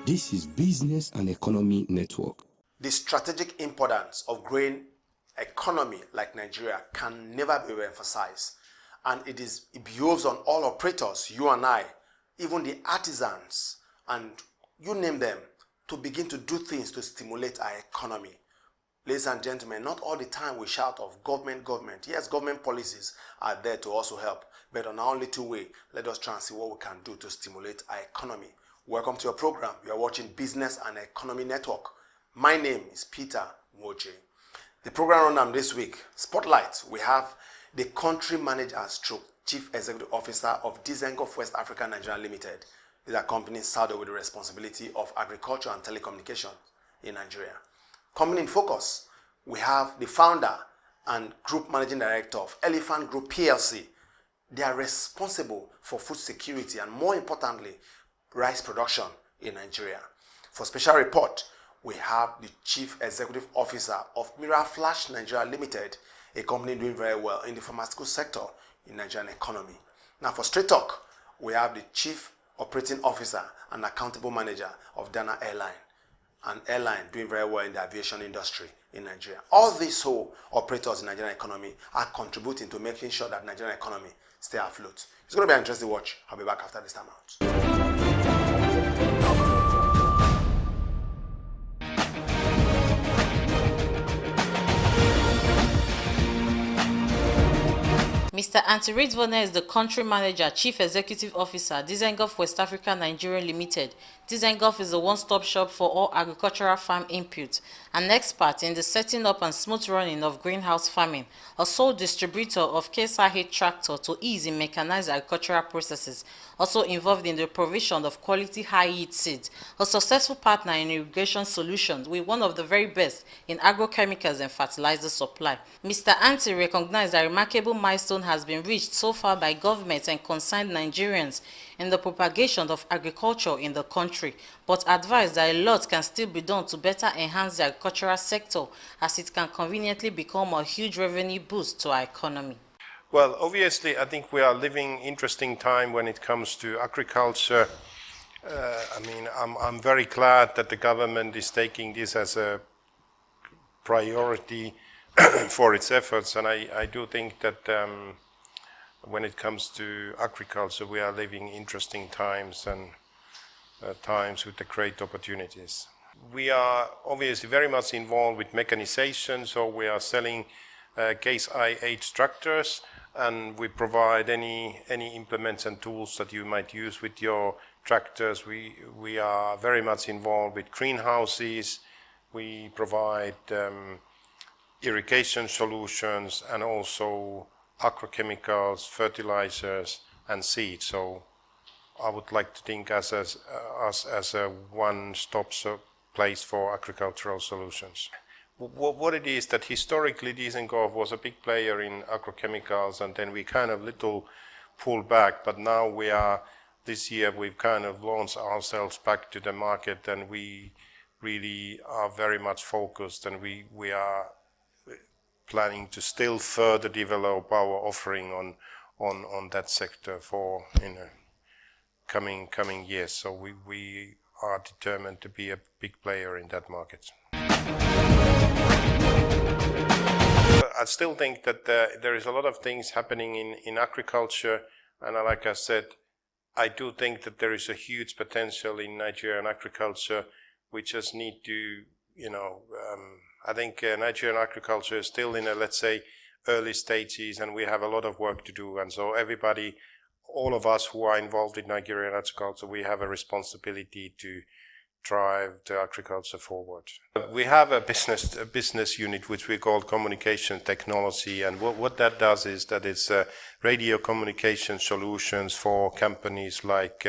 This is Business and Economy Network. The strategic importance of growing economy like Nigeria can never be emphasized, and it behoves on all operators, you and I, even the artisans, and you name them, to begin to do things to stimulate our economy. Ladies and gentlemen, not all the time we shout of government. Yes, government policies are there to also help, but on our little way, let us try and see what we can do to stimulate our economy. Welcome to your program. You are watching Business and Economy Network. My name is Peter Moje. The program rundown this week, Spotlight, we have the country manager stroke chief executive officer of Dizengoff West Africa Nigeria Limited. These are companies saddled with the responsibility of agriculture and telecommunication in Nigeria. Coming in focus, we have the founder and group managing director of Elephant Group PLC. They are responsible for food security and, more importantly, rice production in Nigeria. For special report, we have the chief executive officer of MIRAFLSH Nigeria Limited, a company doing very well in the pharmaceutical sector in Nigerian economy. Now for Straight Talk, we have the chief operating officer and accountable manager of Danna Airlines, an airline doing very well in the aviation industry in Nigeria. All these whole operators in Nigerian economy are contributing to making sure that Nigerian economy stay afloat. It's going to be an interesting watch. I'll be back after this time out. Mr. Anthony Ridvona is the country manager, chief executive officer, Dizengoff West Africa Nigeria Limited. Dizengoff is a one-stop shop for all agricultural farm inputs, an expert in the setting up and smooth running of greenhouse farming, a sole distributor of Case IH tractor to ease in mechanized agricultural processes, also involved in the provision of quality high-yield seeds, a successful partner in irrigation solutions with one of the very best in agrochemicals and fertilizer supply. Mr. Anthony recognized a remarkable milestone has been reached so far by government and concerned Nigerians in the propagation of agriculture in the country, but advised that a lot can still be done to better enhance the agricultural sector, as it can conveniently become a huge revenue boost to our economy. Well, obviously, I think we are living interesting time when it comes to agriculture. I'm very glad that the government is taking this as a priority for its efforts, and I do think that when it comes to agriculture, we are living interesting times and times with the great opportunities. We are obviously very much involved with mechanization, so we are selling Case IH tractors, and we provide any implements and tools that you might use with your tractors. We are very much involved with greenhouses. We provide irrigation solutions and also agrochemicals, fertilizers and seeds. So I would like to think us as a one-stop place for agricultural solutions. What it is that historically Dizengoff was a big player in agrochemicals, and then we kind of little pulled back, but now this year we've kind of launched ourselves back to the market, and we really are very much focused, and we are planning to still further develop our offering on that sector for coming years. So we are determined to be a big player in that market. I still think that there is a lot of things happening in agriculture, and like I said, I do think that there is a huge potential in Nigerian agriculture. We just need to, I think Nigerian agriculture is still in let's say, early stages, and we have a lot of work to do. And so everybody, all of us who are involved in Nigerian agriculture, we have a responsibility to drive the agriculture forward. We have a business unit which we call communication technology, and what that does is that it's radio communication solutions for companies like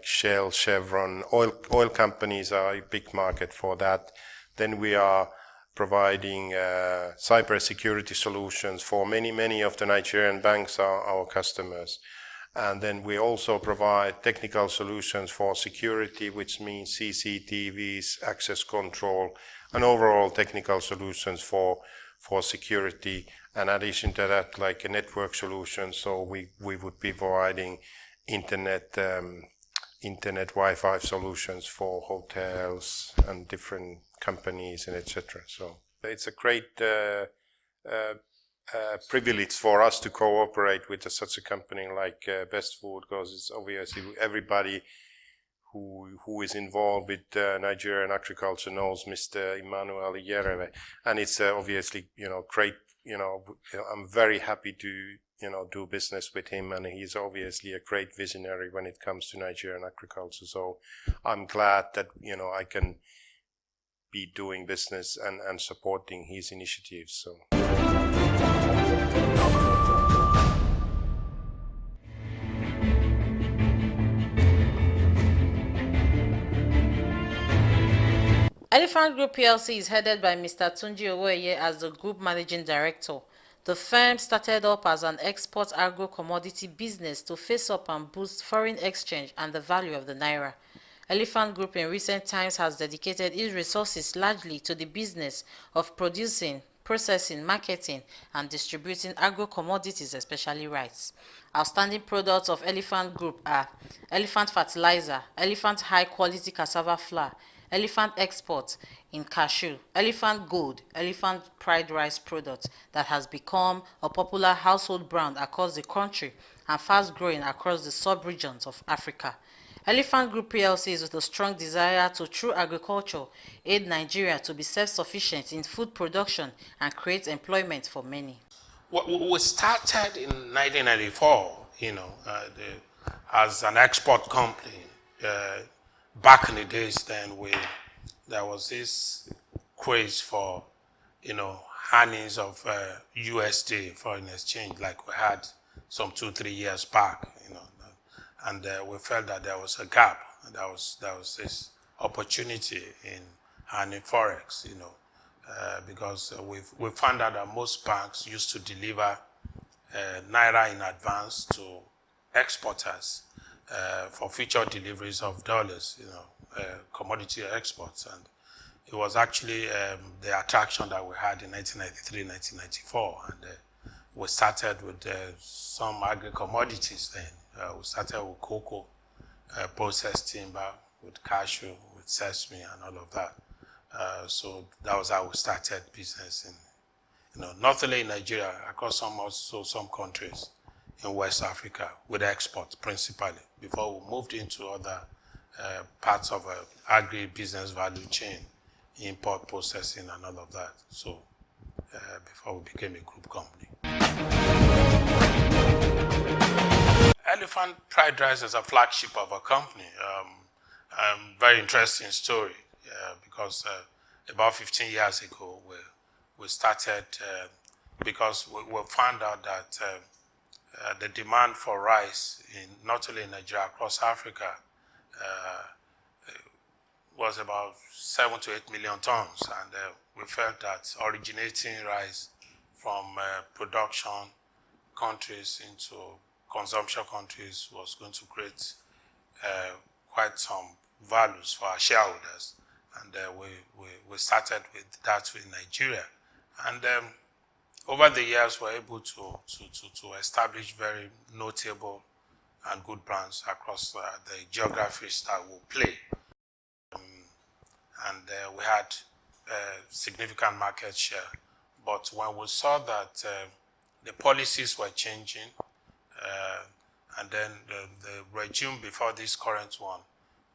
Shell, Chevron. Oil companies are a big market for that. Then we are providing cybersecurity solutions for many of the Nigerian banks are our customers. And then we also provide technical solutions for security, which means CCTVs, access control, and overall technical solutions for security. And in addition to that, like a network solution, so we would be providing internet internet Wi-Fi solutions for hotels and different companies and etc. So it's a great privilege for us to cooperate with such a company like Best Food, because it's obviously everybody who is involved with Nigerian agriculture knows Mr. Emmanuel Iyerere, and it's obviously great. I'm very happy to do business with him, and he's obviously a great visionary when it comes to Nigerian agriculture. So I'm glad that I can be doing business and supporting his initiatives. So. Elephant Group PLC is headed by Mr. Tunji Owoeye as the Group Managing Director. The firm started up as an export agro-commodity business to face up and boost foreign exchange and the value of the naira. Elephant Group in recent times has dedicated its resources largely to the business of producing, processing, marketing, and distributing agro-commodities, especially rice. Outstanding products of Elephant Group are Elephant Fertilizer, Elephant High Quality Cassava Flour, Elephant Export in cashew, Elephant Gold, Elephant Pride Rice product that has become a popular household brand across the country and fast growing across the sub-regions of Africa. Elephant Group PLC is with a strong desire to, through agriculture, aid Nigeria to be self-sufficient in food production and create employment for many. We started in 1994, as an export company. Back in the days, then there was this craze for, earnings of USD foreign exchange, like we had some 2-3 years back, and we felt that there was a gap. There was this opportunity in earning forex, because we found out that most banks used to deliver naira in advance to exporters for future deliveries of dollars, commodity exports. And it was actually the attraction that we had in 1993, 1994. And we started with some agri-commodities then. We started with cocoa, processed timber, with cashew, with sesame, and all of that. So that was how we started business in, not only in Nigeria, across some countries in West Africa, with export principally, before we moved into other parts of agri-business value chain, import, processing, and all of that. So before we became a group company. Elephant Pride Rice is a flagship of a company. Very interesting story, because about 15 years ago, we started, because we found out that the demand for rice, not only in Nigeria, across Africa, was about 7 to 8 million tons. And we felt that originating rice from production countries into consumption countries was going to create quite some values for our shareholders. And we started with that in Nigeria. And over the years, we're able to establish very notable and good brands across the geographies that we play. And we had significant market share. But when we saw that the policies were changing, and then the regime before this current one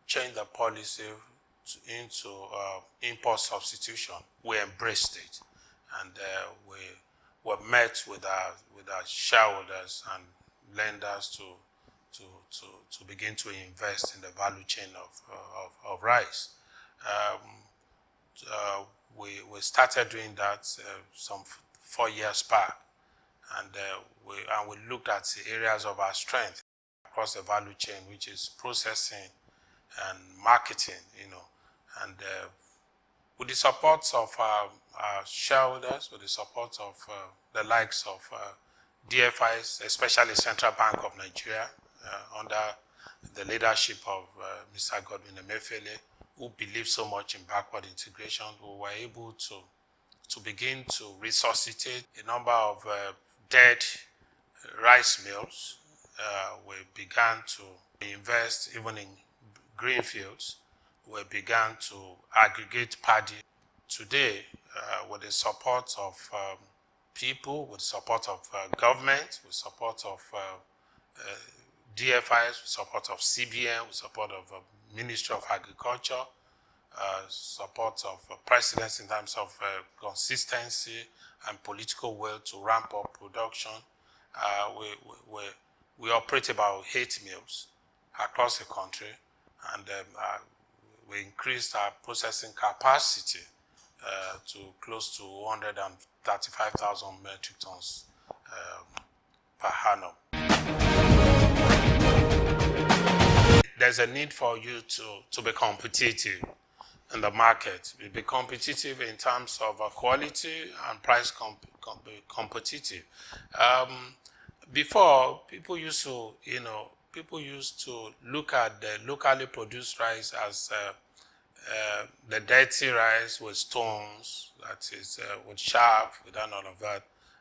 changed the policy into import substitution, we embraced it. And we were met with our shareholders and lenders to begin to invest in the value chain of rice. We started doing that some 4 years back, and we looked at the areas of our strength across the value chain, which is processing and marketing, and with the support of our shareholders, with the support of the likes of DFIs, especially Central Bank of Nigeria, under the leadership of Mr. Godwin Emefiele, who believed so much in backward integration, we were able to begin to resuscitate a number of dead rice mills. We began to invest even in greenfields. We began to aggregate paddy. Today, with the support of people, with the support of government, with support of DFIs, with support of CBN, with support of Ministry of Agriculture, support of presidents in terms of consistency and political will to ramp up production. We operate about 8 mills across the country, and we increased our processing capacity to close to 135,000 metric tons per annum. There's a need for you to be competitive in the market. Be competitive in terms of quality and price competitive. Before, people used to look at the locally produced rice as the dirty rice with stones, that is with chaff, with all of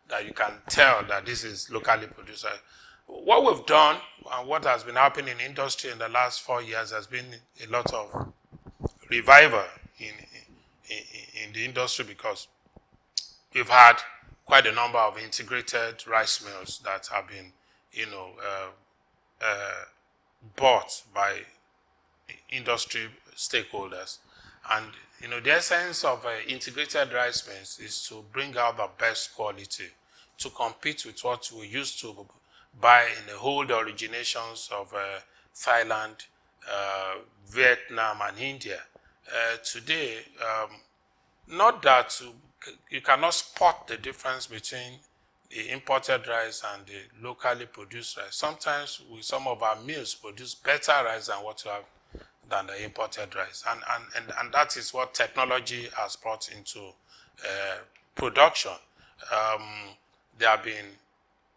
that you can tell that this is locally produced rice. What we've done and what has been happening in industry in the last 4 years has been a lot of revival in the industry, because we've had quite a number of integrated rice mills that have been, bought by industry stakeholders. And, the essence of integrated rice mills is to bring out the best quality, to compete with what we used to buy in the old originations of Thailand, Vietnam, and India. Today, not that you cannot spot the difference between the imported rice and the locally produced rice. Sometimes some of our mills produce better rice than the imported rice, and that is what technology has brought into production. There have been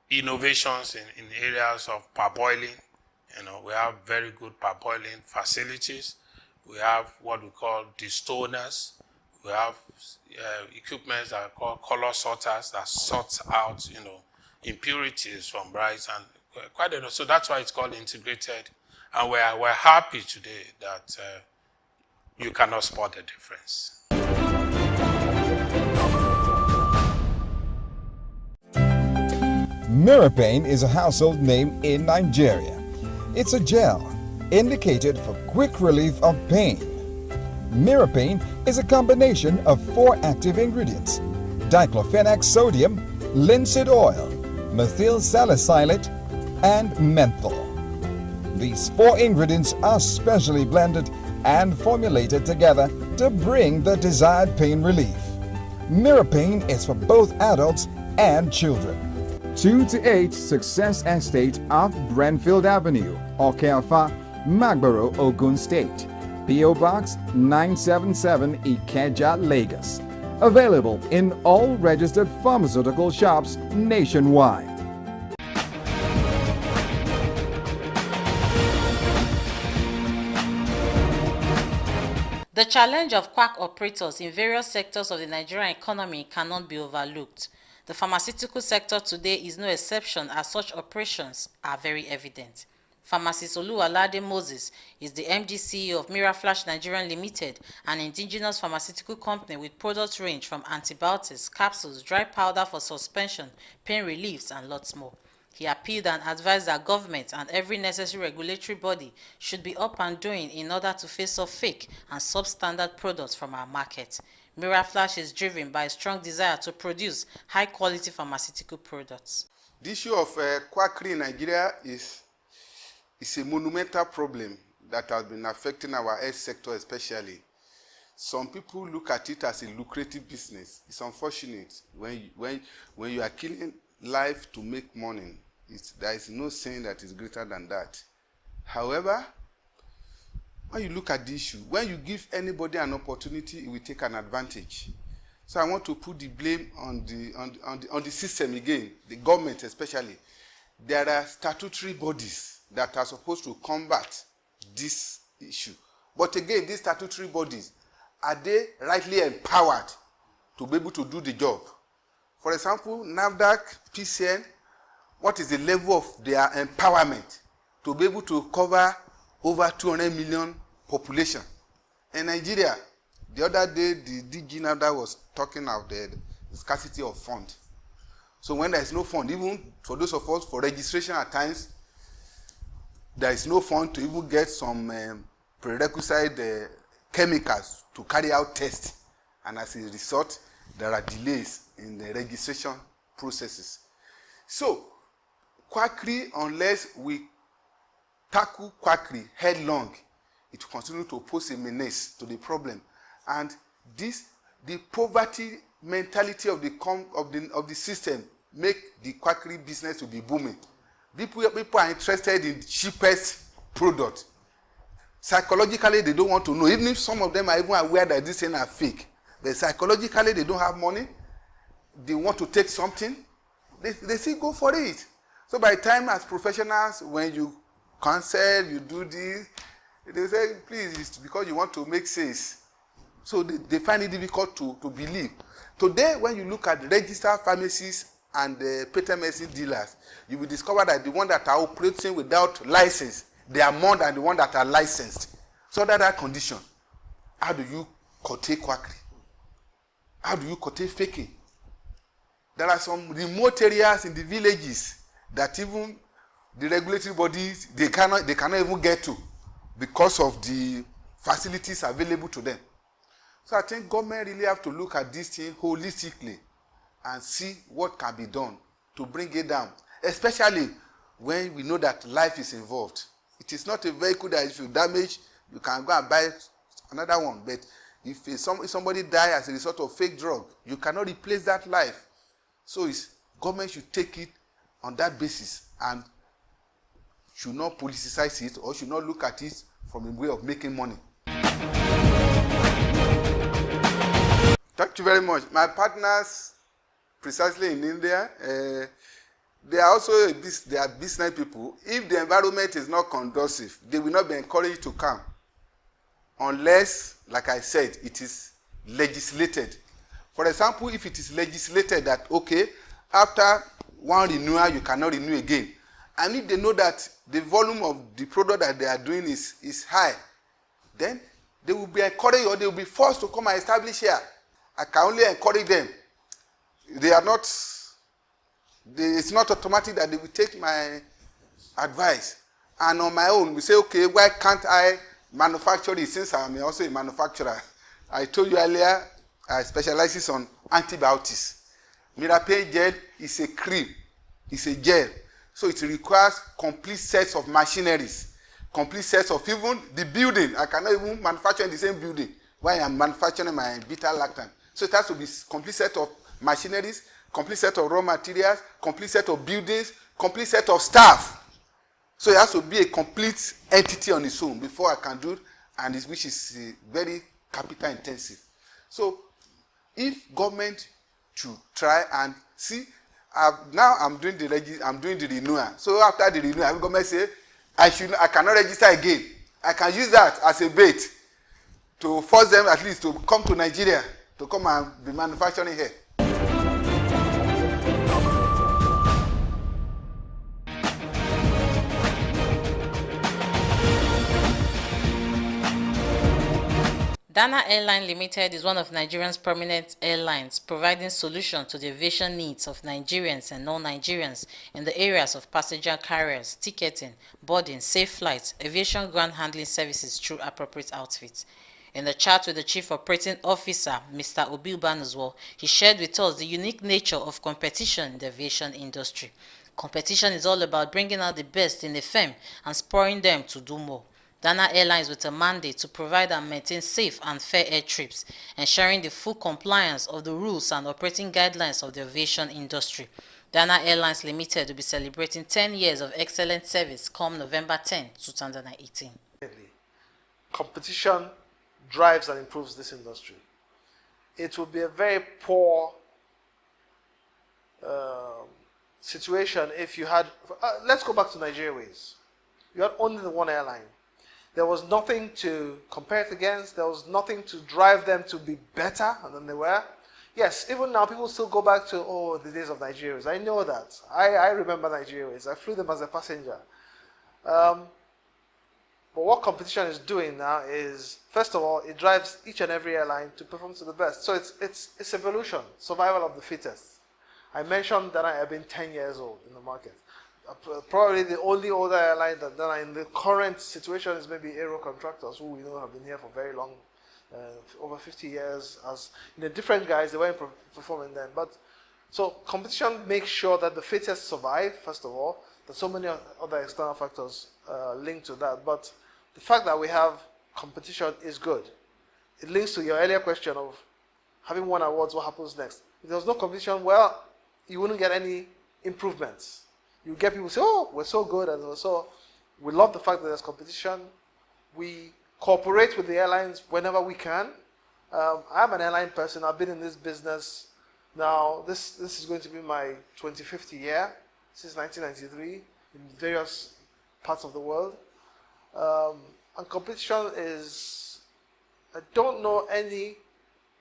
innovations in areas of parboiling. We have very good parboiling facilities. We have what we call destoners. We have equipment that are called color sorters that sort out, impurities from rice, and quite enough. So that's why it's called integrated. And we're happy today that you cannot spot the difference. MIRAPAIN is a household name in Nigeria. It's a gel indicated for quick relief of pain. MIRAPAIN is a combination of 4 active ingredients: diclofenac sodium, linseed oil, methyl salicylate, and menthol. These 4 ingredients are specially blended and formulated together to bring the desired pain relief. MIRAPAIN is for both adults and children. 2 to 8 Success Estate off Brentfield Avenue, Okeafa, Magboro, Ogun State. P.O. Box 977 Ikeja, Lagos. Available in all registered pharmaceutical shops nationwide. The challenge of quack operators in various sectors of the Nigerian economy cannot be overlooked. The pharmaceutical sector today is no exception, as such operations are very evident. Pharmacist Oluwalade Moses is the MD CEO of MIRAFLSH Nigeria Limited, an indigenous pharmaceutical company with product range from antibiotics, capsules, dry powder for suspension, pain reliefs, and lots more. He appealed and advised that government and every necessary regulatory body should be up and doing in order to face off fake and substandard products from our market. Miraflash is driven by a strong desire to produce high-quality pharmaceutical products. The issue of quackery in Nigeria is a monumental problem that has been affecting our health sector especially. Some people look at it as a lucrative business. It's unfortunate when you are killing life to make money. There is no saying that is greater than that. However, when you look at the issue, when you give anybody an opportunity, it will take an advantage. So I want to put the blame on the system again, the government especially. There are statutory bodies that are supposed to combat this issue. But again, these statutory bodies, are they rightly empowered to be able to do the job? For example, NAFDAC, PCN, what is the level of their empowerment to be able to cover over 200 million population. In Nigeria, the other day, the DG Nada was talking of the scarcity of fund. So when there is no fund, even for those of us for registration at times, there is no fund to even get some prerequisite chemicals to carry out tests. And as a result, there are delays in the registration processes. So, quackery, unless we tackle quackery headlong, it will continue to pose a menace to the problem. And the poverty mentality of the system make the quackery business to be booming. People are interested in the cheapest product. Psychologically, they don't want to know. Even if some of them are even aware that these things are fake, but psychologically, they don't have money. They want to take something. They still go for it. So by the time as professionals, when you counsel, you do this, they say, please, it's because you want to make sales. So they find it difficult to believe. Today, when you look at the registered pharmacies and the patent medicine dealers, you will discover that the ones that are operating without license, they are more than the ones that are licensed. So under that condition, how do you curtail quackery? How do you curtail faking? There are some remote areas in the villages that even the regulatory bodies, they cannot even get to because of the facilities available to them. So I think government really have to look at this thing holistically and see what can be done to bring it down, especially when we know that life is involved. It is not a vehicle that if you damage, you can go and buy another one. But if somebody dies as a result of fake drug, you cannot replace that life. So government should take it on that basis and should not politicize it or should not look at it from a way of making money. Thank you very much. My partners, precisely in India, they are also they are business people. If the environment is not conducive, they will not be encouraged to come unless, like I said, it is legislated. For example, if it is legislated that, okay, after one renewal, you cannot renew again. And if they know that the volume of the product that they are doing is high, then they will be encouraged or they will be forced to come and establish here. I can only encourage them. They are not, it's not automatic that they will take my advice. And on my own, we say, okay, why can't I manufacture it since I am also a manufacturer? I told you earlier, I specialize on antibiotics. Mirapain gel is a cream, it's a gel. So it requires complete sets of machineries, complete sets of even the building. I cannot even manufacture in the same building while I'm manufacturing my beta-lactam. So it has to be complete set of machineries, complete set of raw materials, complete set of buildings, complete set of staff. So it has to be a complete entity on its own before I can do it, and which is very capital intensive. So if government should try and see, now I'm doing the renewal. So after the renewal, government say I cannot register again. I can use that as a bait to force them at least to come to Nigeria to come and be manufacturing here. Danna Airlines Limited is one of Nigeria's prominent airlines, providing solutions to the aviation needs of Nigerians and non-Nigerians in the areas of passenger carriers, ticketing, boarding, safe flights, aviation ground handling services through appropriate outfits. In the chat with the Chief Operating Officer, Mr. Obi Ubanuzwo, he shared with us the unique nature of competition in the aviation industry. Competition is all about bringing out the best in a firm and spurring them to do more. Danna Airlines with a mandate to provide and maintain safe and fair air trips, ensuring the full compliance of the rules and operating guidelines of the aviation industry. Danna Airlines Limited will be celebrating 10 years of excellent service come November 10, 2018. Competition drives and improves this industry. It would be a very poor situation if you had, let's go back to Nigeria Airways. You had only the one airline. There was nothing to compare it against. There was nothing to drive them to be better than they were. Yes, even now people still go back to, oh, the days of Nigeria Airways. I know that. I remember Nigeria Airways. I flew them as a passenger. But what competition is doing now is, first of all, it drives each and every airline to perform to the best. So it's evolution, survival of the fittest. I mentioned that I have been 10 years old in the market. Probably the only older airline that are in the current situation is maybe aero contractors, who we know have been here for very long, over 50 years, as in the different guys. They weren't performing then. But so competition makes sure that the fittest survive, first of all. There's so many other external factors linked to that. But the fact that we have competition is good. It links to your earlier question of having won awards, what happens next? If there's no competition, well, you wouldn't get any improvements. You get people say, oh, we're so good, and we love the fact that there's competition. We cooperate with the airlines whenever we can. I'm an airline person. I've been in this business now. This is going to be my 25th year since 1993 in various parts of the world. And competition is, I don't know any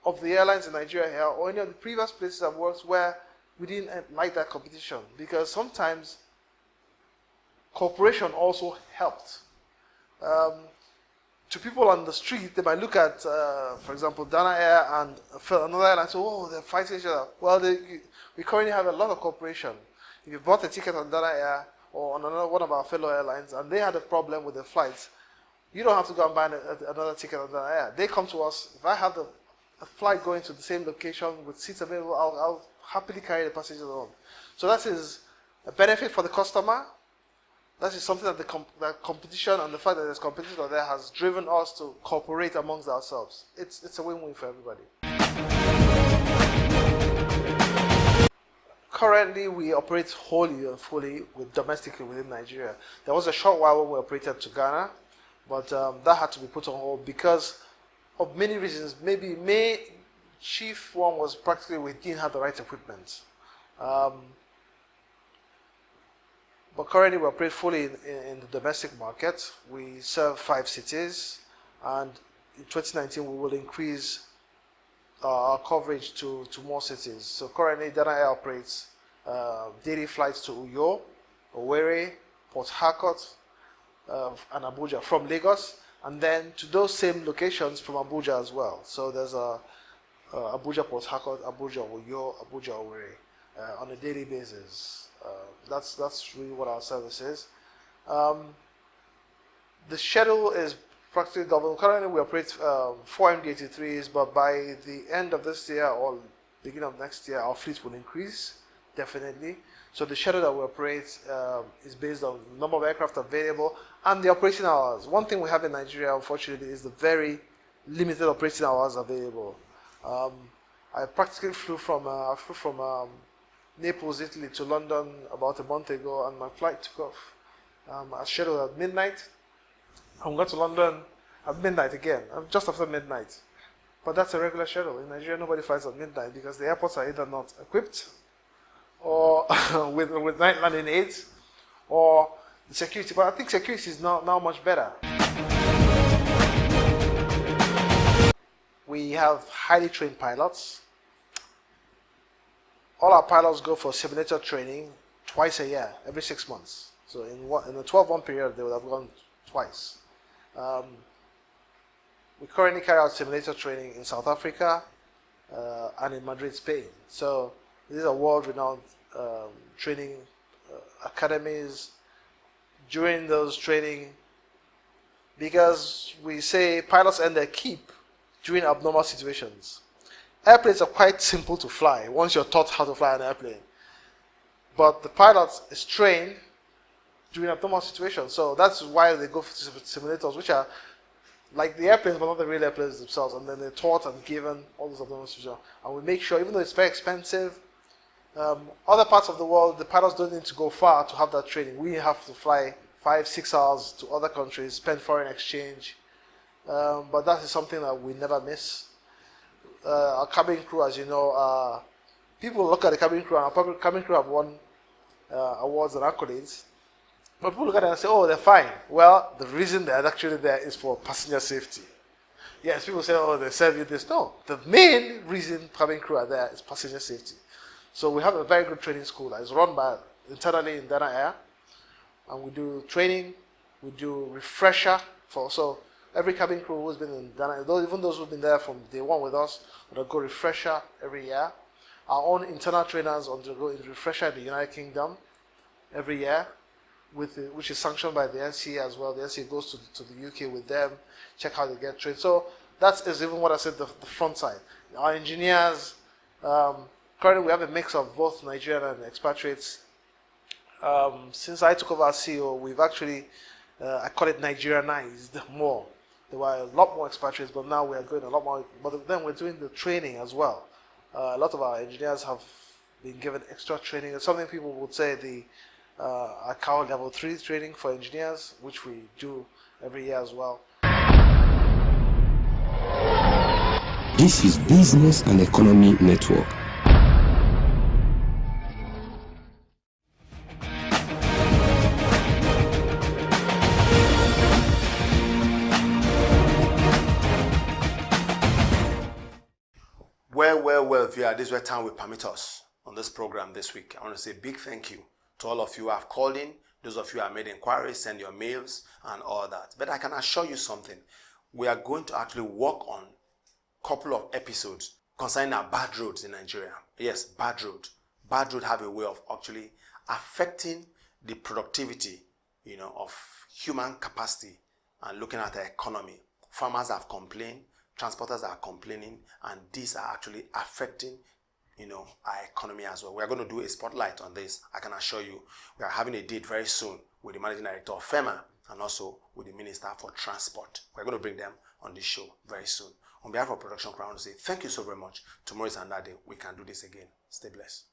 of the airlines in Nigeria here or any of the previous places I've worked where we didn't like that competition, because sometimes cooperation also helped. To people on the street, they might look at, for example, Danna Air and another airline and say, oh, they're fighting each other. Well, we currently have a lot of cooperation. If you bought a ticket on Danna Air or on another one of our fellow airlines and they had a problem with the flights, you don't have to go and buy another ticket on Danna Air. They come to us. If I have a flight going to the same location with seats available, I'll happily carry the passengers along. So that is a benefit for the customer. That is something that that competition and the fact that there's competition there has driven us to cooperate amongst ourselves. It's a win-win for everybody. Currently, we operate wholly and fully domestically within Nigeria. There was a short while when we operated to Ghana, but that had to be put on hold because of many reasons. Maybe chief one was practically we didn't have the right equipment. But currently we operate fully in the domestic market. We serve 5 cities, and in 2019 we will increase our coverage to more cities. So currently Danna Air operates daily flights to Uyo, Owerri, Port Harcourt, and Abuja from Lagos, and then to those same locations from Abuja as well. So there's Abuja, Port Harcourt, Abuja, Uyo, Abuja, Owerri on a daily basis. That's really what our service is. The schedule is practically governed. Currently we operate 4 MD-83s, but by the end of this year or beginning of next year, our fleet will increase, definitely. So the schedule that we operate is based on the number of aircraft available and the operating hours. One thing we have in Nigeria, unfortunately, is the very limited operating hours available. I practically flew from Naples, Italy to London about a month ago, and my flight took off. I scheduled at midnight. I got to London at midnight again, just after midnight. But that's a regular schedule. In Nigeria, nobody flies at midnight because the airports are either not equipped or with night landing aids or the security. But I think security is now much better. We have highly trained pilots. All our pilots go for simulator training twice a year, every 6 months. So in a 12-month period, they would have gone twice. We currently carry out simulator training in South Africa and in Madrid, Spain. So these are world-renowned training academies. During those training, because we say pilots earn their keep during abnormal situations. Airplanes are quite simple to fly once you're taught how to fly an airplane. But the pilot is trained during abnormal situations. So that's why they go for simulators, which are like the airplanes, but not the real airplanes themselves. And then they're taught and given all those abnormal situations. And we make sure, even though it's very expensive, other parts of the world, the pilots don't need to go far to have that training. We have to fly 5-6 hours to other countries, spend foreign exchange. But that is something that we never miss. Our cabin crew, as you know, people look at the cabin crew, and our cabin crew have won awards and accolades. But people look at it and say, oh, they're fine. Well, the reason they're actually there is for passenger safety. Yes, people say, oh, they serve you this. No, the main reason cabin crew are there is passenger safety. So we have a very good training school that is run by internally in Danna Air, and we do training We do refresher so every cabin crew who's been in Danna, even those who've been there from day one with us, will go refresher every year. Our own internal trainers undergo a refresher in the United Kingdom every year, which is sanctioned by the NCA as well. The NCA goes to the UK with them, check how they get trained. So that is even what I said, the front side. Our engineers, currently we have a mix of both Nigerian and expatriates. Since I took over as CEO, we've actually, I call it Nigerianized more. There were a lot more expatriates, but now we are going a lot more, but then we're doing the training as well. A lot of our engineers have been given extra training. It's something people would say the ICAO Level 3 training for engineers, which we do every year as well. This is Business and Economy Network. Well, via this way time will permit us on this program this week. I want to say a big thank you to all of you who have called in, those of you who have made inquiries, send your mails and all that. But I can assure you something. We are going to actually work on a couple of episodes concerning our bad roads in Nigeria. Yes, bad road. Bad road have a way of actually affecting the productivity, of human capacity and looking at the economy. Farmers have complained. Transporters are complaining, and these are actually affecting, our economy as well. We are going to do a spotlight on this. I can assure you, we are having a date very soon with the managing director of FEMA and also with the Minister for Transport. We're going to bring them on this show very soon. On behalf of Production Crown, I want to say thank you so very much. Tomorrow is another day. We can do this again. Stay blessed.